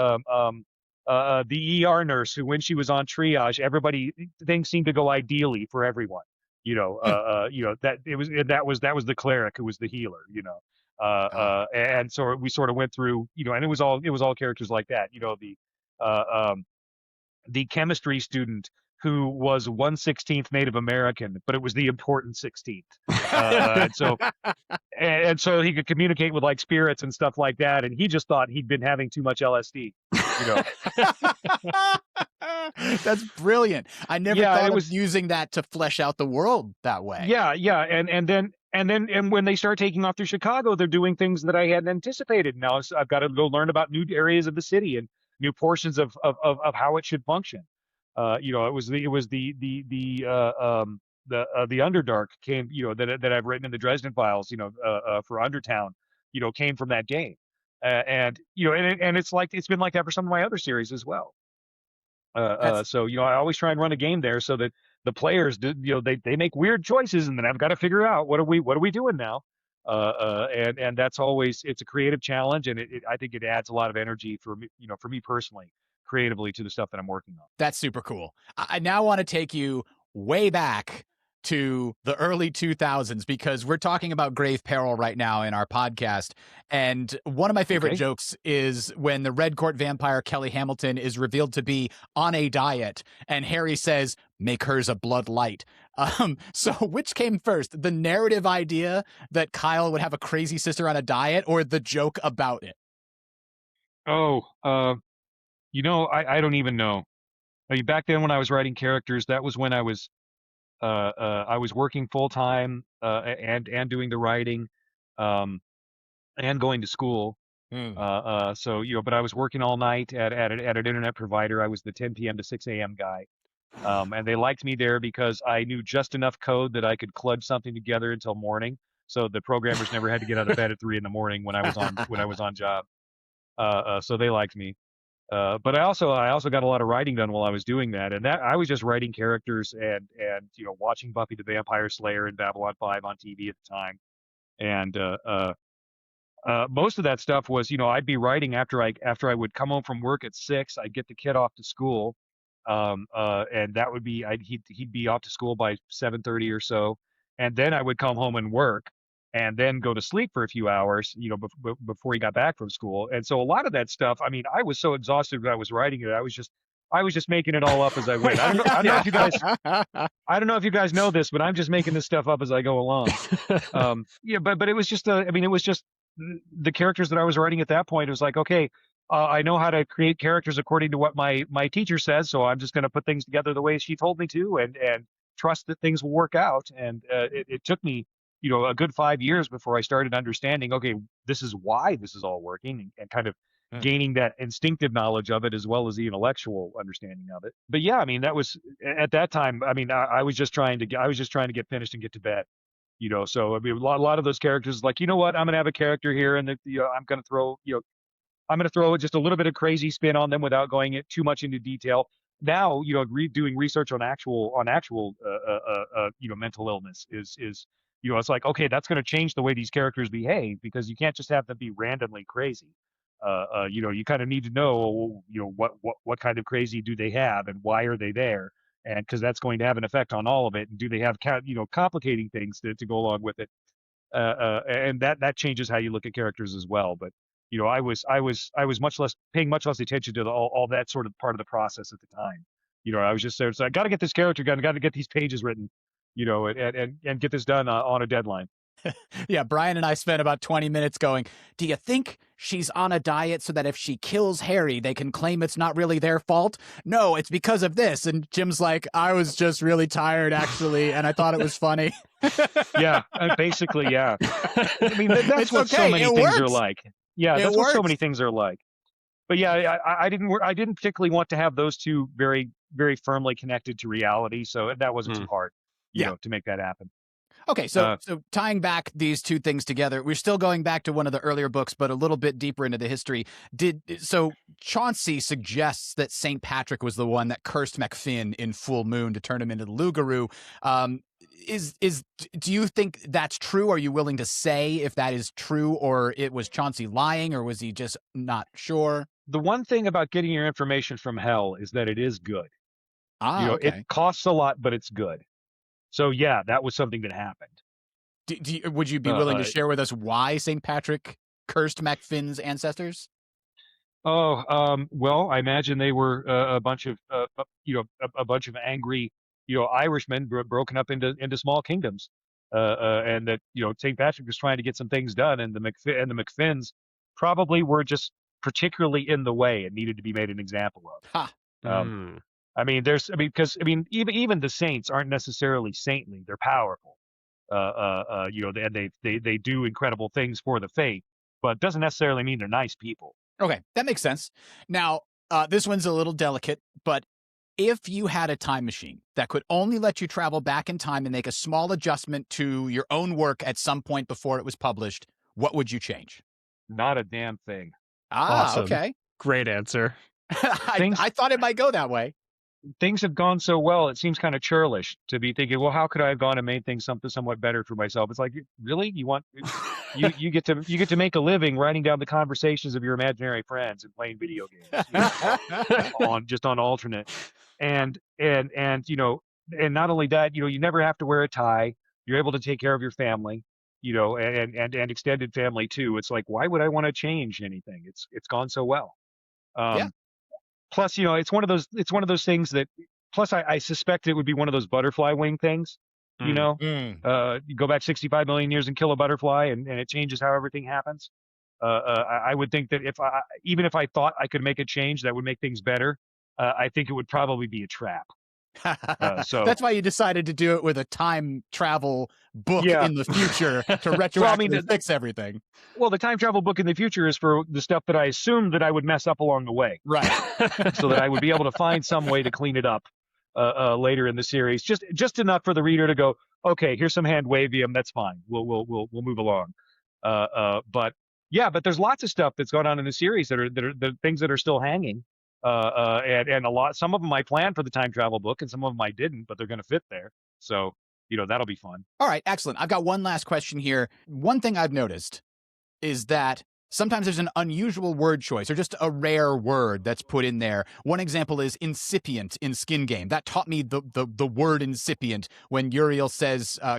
ER nurse who, when she was on triage, things seemed to go ideally for everyone. That was the cleric who was the healer. And so we sort of went through, and it was all characters like that. The chemistry student who was 1/16 Native American, but it was the important 16th. And so he could communicate with like spirits and stuff like that. And he just thought he'd been having too much LSD, That's brilliant. I never thought of using that to flesh out the world that way. Yeah. And then when they start taking off through Chicago, they're doing things that I hadn't anticipated. Now I've got to go learn about new areas of the city and new portions of how it should function. It was the Underdark came, that I've written in the Dresden Files, for Undertown, came from that game, and it's been like that for some of my other series as well. So I always try and run a game there so that the players do, they make weird choices, and then I've got to figure out what are we doing now, and that's always, it's a creative challenge, and I think it adds a lot of energy for me personally, creatively, to the stuff that I'm working on. That's super cool. I now want to take you way back to the early 2000s, because we're talking about grave peril right now in our podcast. And one of my favorite jokes is when the Red Court vampire Kelly Hamilton is revealed to be on a diet, and Harry says, "Make hers a blood light." So which came first, the narrative idea that Kyle would have a crazy sister on a diet, or the joke about it? I don't even know. I mean, back then when I was writing characters, that was when I was working full time, and doing the writing, and going to school. So but I was working all night at an internet provider. I was the 10 p.m. to 6 a.m. guy, and they liked me there because I knew just enough code that I could cludge something together until morning. So the programmers never had to get out of bed at 3 a.m. when I was on job. So they liked me. But I also got a lot of writing done while I was doing that, and that I was just writing characters and watching Buffy the Vampire Slayer and Babylon 5 on TV at the time, and most of that stuff was I'd be writing after I would come home from work at 6. I'd get the kid off to school, and that would be he'd be off to school by 7:30 or so, and then I would come home and work, and then go to sleep for a few hours, before he got back from school. And so a lot of that stuff, I mean, I was so exhausted when I was writing it. I was just making it all up as I went. I don't know if you guys know this, but I'm just making this stuff up as I go along. But it was just, it was just the characters that I was writing at that point. It was like, okay, I know how to create characters according to what my teacher says, so I'm just going to put things together the way she told me to, and trust that things will work out. And it took me, a good 5 years before I started understanding. Okay, this is why this is all working, and kind of gaining that instinctive knowledge of it as well as the intellectual understanding of it. But yeah, I mean, that was at that time. I mean, I was just trying to get finished and get to bed. So I mean, a lot of those characters, like, you know what, I'm gonna have a character here, and I'm going to throw just a little bit of crazy spin on them without going too much into detail. Now, doing research on actual mental illness is it's like, okay, that's going to change the way these characters behave, because you can't just have them be randomly crazy. You kind of need to know, what kind of crazy do they have, and why are they there, and because that's going to have an effect on all of it. And do they have complicating things to go along with it? And that changes how you look at characters as well. But I was paying much less attention to all that sort of part of the process at the time. I was just there. So I got to get this character done. Got to get these pages written. And get this done on a deadline. Yeah, Brian and I spent about 20 minutes going, do you think she's on a diet so that if she kills Harry, they can claim it's not really their fault? No, it's because of this. And Jim's like, I was just really tired, actually, and I thought it was funny. Yeah, basically, yeah. I mean, that's It's what so okay, many it things are works. like. Yeah, It that's what so works. many things are like. But yeah, I didn't particularly want to have those two very, very firmly connected to reality, so that wasn't too hard, Yeah. to make that happen. Okay, so tying back these two things together, we're still going back to one of the earlier books, but a little bit deeper into the history. So Chauncey suggests that St. Patrick was the one that cursed Macfin in Full Moon to turn him into the Lugaroo. Do you think that's true? Are you willing to say if that is true, or it was Chauncey lying, or was he just not sure? The one thing about getting your information from hell is that it is good. Okay. It costs a lot, but it's good. So yeah, that was something that happened. Would you be willing to share with us why St. Patrick cursed Macfin's ancestors? Well, I imagine they were a bunch of a bunch of angry Irishmen broken up into small kingdoms, and that St. Patrick was trying to get some things done, and the Macfins probably were just particularly in the way and needed to be made an example of. Ha. I mean, because even the saints aren't necessarily saintly; they're powerful. And they do incredible things for the faith, but doesn't necessarily mean they're nice people. Okay, that makes sense. Now, this one's a little delicate, but if you had a time machine that could only let you travel back in time and make a small adjustment to your own work at some point before it was published, what would you change? Not a damn thing. Awesome. Okay. Great answer. I thought it might go that way. Things have gone so well, it seems kind of churlish to be thinking, well, how could I have gone and made things something somewhat better for myself? It's like, really, you get to make a living writing down the conversations of your imaginary friends and playing video games on alternate, and not only that, you never have to wear a tie. You're able to take care of your family, and extended family too. It's like, why would I want to change anything? It's gone so well. Yeah. Plus, it's one of those things that. Plus, I suspect it would be one of those butterfly wing things. You go back 65 million years and kill a butterfly, and it changes how everything happens. I would think that even if I thought I could make a change that would make things better, I think it would probably be a trap. So that's why you decided to do it with a time travel book in the future to retroactively fix everything. Well, the time travel book in the future is for the stuff that I assumed that I would mess up along the way, right? So that I would be able to find some way to clean it up later in the series, just enough for the reader to go, okay, here's some hand wavium, that's fine. We'll move along. But there's lots of stuff that's going on in the series that are things that are still hanging. And some of them I planned for the time travel book, and some of them I didn't, but they're going to fit there. So, that'll be fun. All right, excellent. I've got one last question here. One thing I've noticed is that sometimes there's an unusual word choice or just a rare word that's put in there. One example is incipient in Skin Game. That taught me the word incipient when Uriel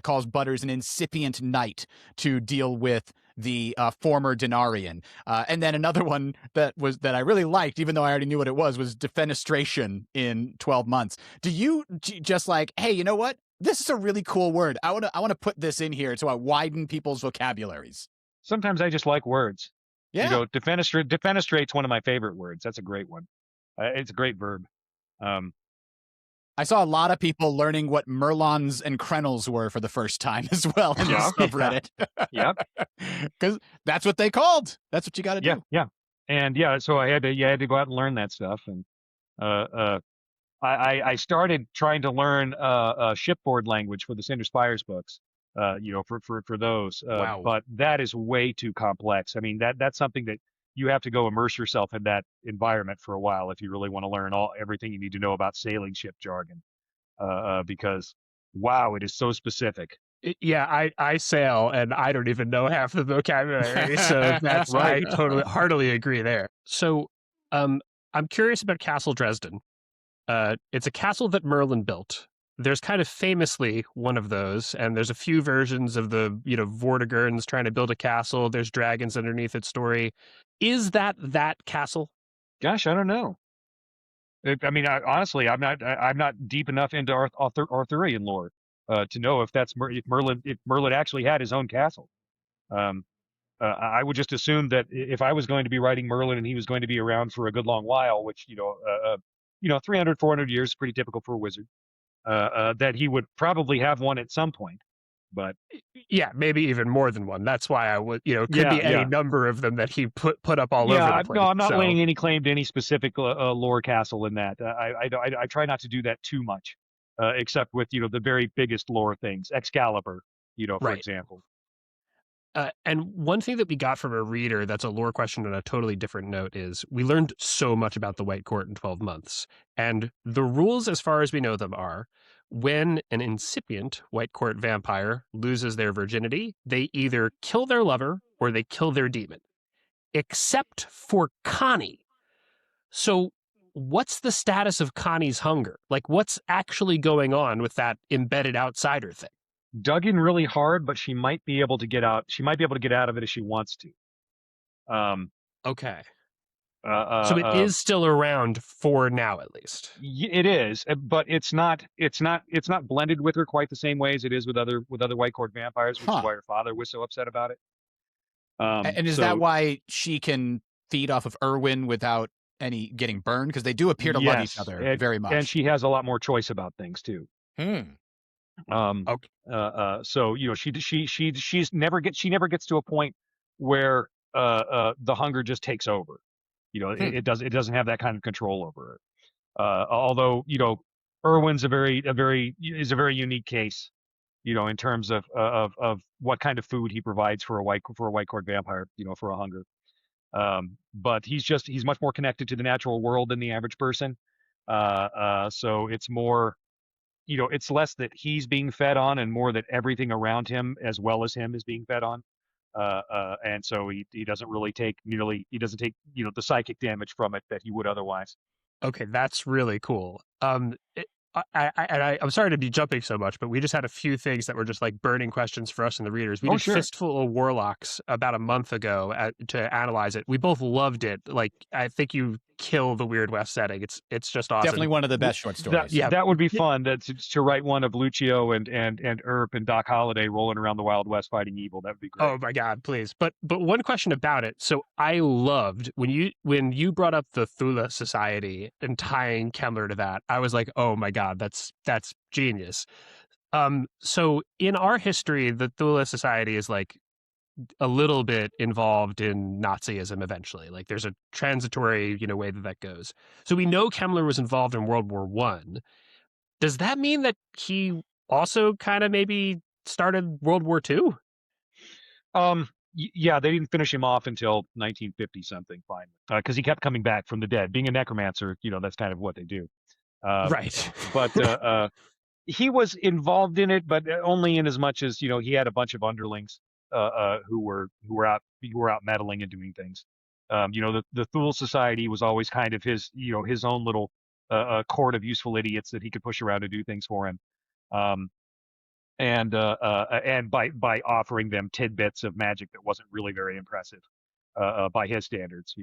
calls Butters an incipient knight to deal with the former Denarian. And then another one that I really liked, even though I already knew what it was defenestration in 12 Months. Do you just like, hey, you know what? This is a really cool word. I want to put this in here so I widen people's vocabularies. Sometimes I just like words. Yeah. Defenestrate's one of my favorite words. That's a great one. It's a great verb. I saw a lot of people learning what Merlons and Krenels were for the first time as well in Yeah. the subreddit. Yep. Because that's what they called. That's what you got to do. Yeah. And so I had to go out and learn that stuff. And I started trying to learn shipboard language for the Cinder Spires books. For those. Wow. But that is way too complex. I mean, that's something that you have to go immerse yourself in that environment for a while if you really want to learn everything you need to know about sailing ship jargon. Because wow, it is so specific. Yeah, I sail and I don't even know half the vocabulary, so that's Right. I heartily agree there. So, I'm curious about Castle Dresden. It's a castle that Merlin built. There's kind of famously one of those, and there's a few versions of the Vortigern's trying to build a castle. There's dragons underneath its story. Is that castle? Gosh, I don't know. I mean, honestly, I'm not deep enough into Arthurian lore to know if if Merlin actually had his own castle. I would just assume that if I was going to be writing Merlin and he was going to be around for a good long while, which 300, 400 years is pretty typical for a wizard, that he would probably have one at some point. But yeah, maybe even more than one. That's why I would, could Yeah, be any yeah. number of them that he put up all over the place. No, I'm not So- laying any claim to any specific lore castle in that. I try not to do that too much, except with the very biggest lore things, Excalibur, for Right. example. And one thing that we got from a reader that's a lore question on a totally different note is we learned so much about the White Court in 12 months. And the rules, as far as we know them, are when an incipient White Court vampire loses their virginity, they either kill their lover or they kill their demon, except for Connie. So what's the status of Connie's hunger? Like, what's actually going on with that embedded outsider thing? Dug in really hard, but she might be able to get out. She might be able to get out of it if she wants to. Okay. So it is still around for now, at least. It is, but it's not blended with her quite the same way as it is with other White Court vampires, which is why her father was so upset about it. And is that why she can feed off of Erwin without any getting burned? Because they do appear to love each other very much. And she has a lot more choice about things too. Okay. So she never gets to a point where the hunger just takes over. It doesn't have that kind of control over it. Although Erwin's a very unique case. In terms of what kind of food he provides for a white court vampire. For a hunger. But he's much more connected to the natural world than the average person. So it's more. It's less that he's being fed on and more that everything around him as well as him is being fed on. And so he doesn't really take the psychic damage from it that he would otherwise. Okay, that's really cool. I'm sorry to be jumping so much, but we just had a few things that were just like burning questions for us and the readers. We did sure. Fistful of Warlocks about a month ago to analyze it. We both loved it. Like, I think you kill the Weird West setting. It's just awesome. Definitely one of the best short stories. That would be fun. To write one of Lucio and Earp and Doc Holliday rolling around the Wild West fighting evil. That would be great. Oh my God, please. But one question about it. So I loved when you brought up the Thule Society and tying Kemmler to that. I was like, oh my God, that's genius. So in our history, the Thule Society is like a little bit involved in Nazism eventually. Like there's a transitory, way that goes. So we know Kemmler was involved in World War I. Does that mean that he also kind of maybe started World War II? Yeah, they didn't finish him off until 1950 something, finally, because he kept coming back from the dead. Being a necromancer, that's kind of what they do. Right. But he was involved in it, but only in as much as he had a bunch of underlings who were out meddling and doing things. The Thule Society was always kind of his own little court of useful idiots that he could push around to do things for him. And by offering them tidbits of magic that wasn't really very impressive by his standards,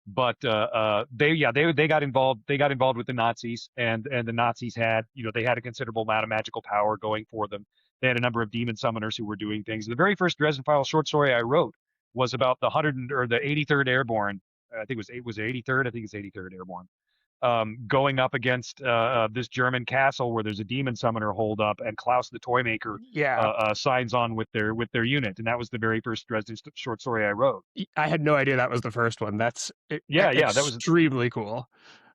But they got involved. They got involved with the Nazis, and the Nazis had they had a considerable amount of magical power going for them. They had a number of demon summoners who were doing things. The very first Dresden Files short story I wrote was about the 83rd Airborne. I think it was 83rd. I think it's 83rd Airborne. Going up against this German castle where there's a demon summoner holed up, and Klaus the Toymaker signs on with their unit, and that was the very first Dresden short story I wrote. I had no idea that was the first one. That was extremely cool.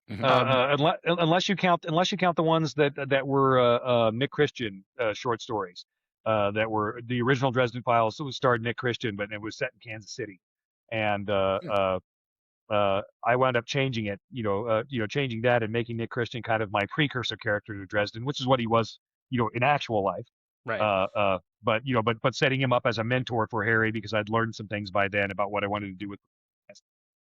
Unless you count the ones that were Nick Christian short stories that were the original Dresden Files. It was starred Nick Christian, but it was set in Kansas City, and I wound up changing it, changing that and making Nick Christian kind of my precursor character to Dresden, which is what he was, in actual life. Right. But setting him up as a mentor for Harry because I'd learned some things by then about what I wanted to do with.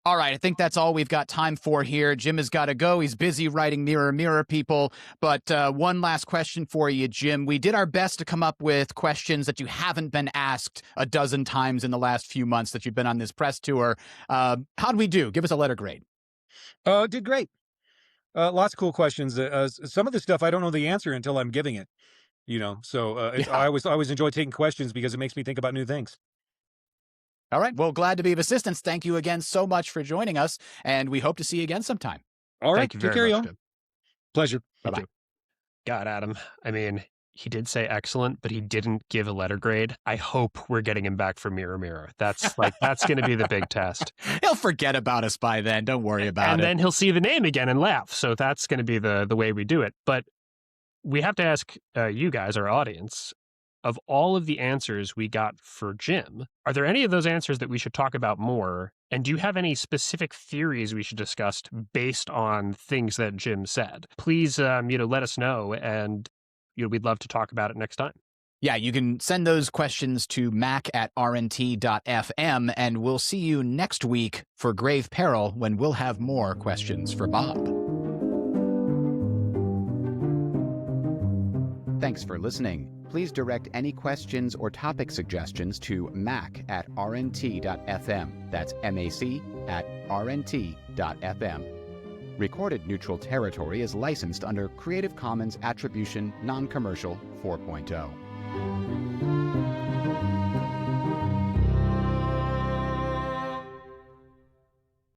All right, I think that's all we've got time for here. Jim has got to go. He's busy writing Mirror, Mirror, people. But one last question for you, Jim. We did our best to come up with questions that you haven't been asked a dozen times in the last few months that you've been on this press tour. How'd we do? Give us a letter grade. Did great. Lots of cool questions. Some of the stuff I don't know the answer until I'm giving it. I always enjoy taking questions because it makes me think about new things. All right. Well, glad to be of assistance. Thank you again so much for joining us, and we hope to see you again sometime. All right. Thank you Take very care, much, y'all. Pleasure. Bye-bye. God, Adam. I mean, he did say excellent, but he didn't give a letter grade. I hope we're getting him back for Mirror, Mirror. That's going to be the big test. He'll forget about us by then. Don't worry about it. And then he'll see the name again and laugh. So that's going to be the way we do it. But we have to ask you guys, our audience, of all of the answers we got for Jim, are there any of those answers that we should talk about more? And do you have any specific theories we should discuss based on things that Jim said? Please, let us know, and we'd love to talk about it next time. Yeah, you can send those questions to mac@rnt.fm, and we'll see you next week for Grave Peril when we'll have more questions for Bob. Thanks for listening. Please direct any questions or topic suggestions to mac@rnt.fm. That's mac@rnt.fm. Recorded Neutral Territory is licensed under Creative Commons Attribution Non-Commercial 4.0.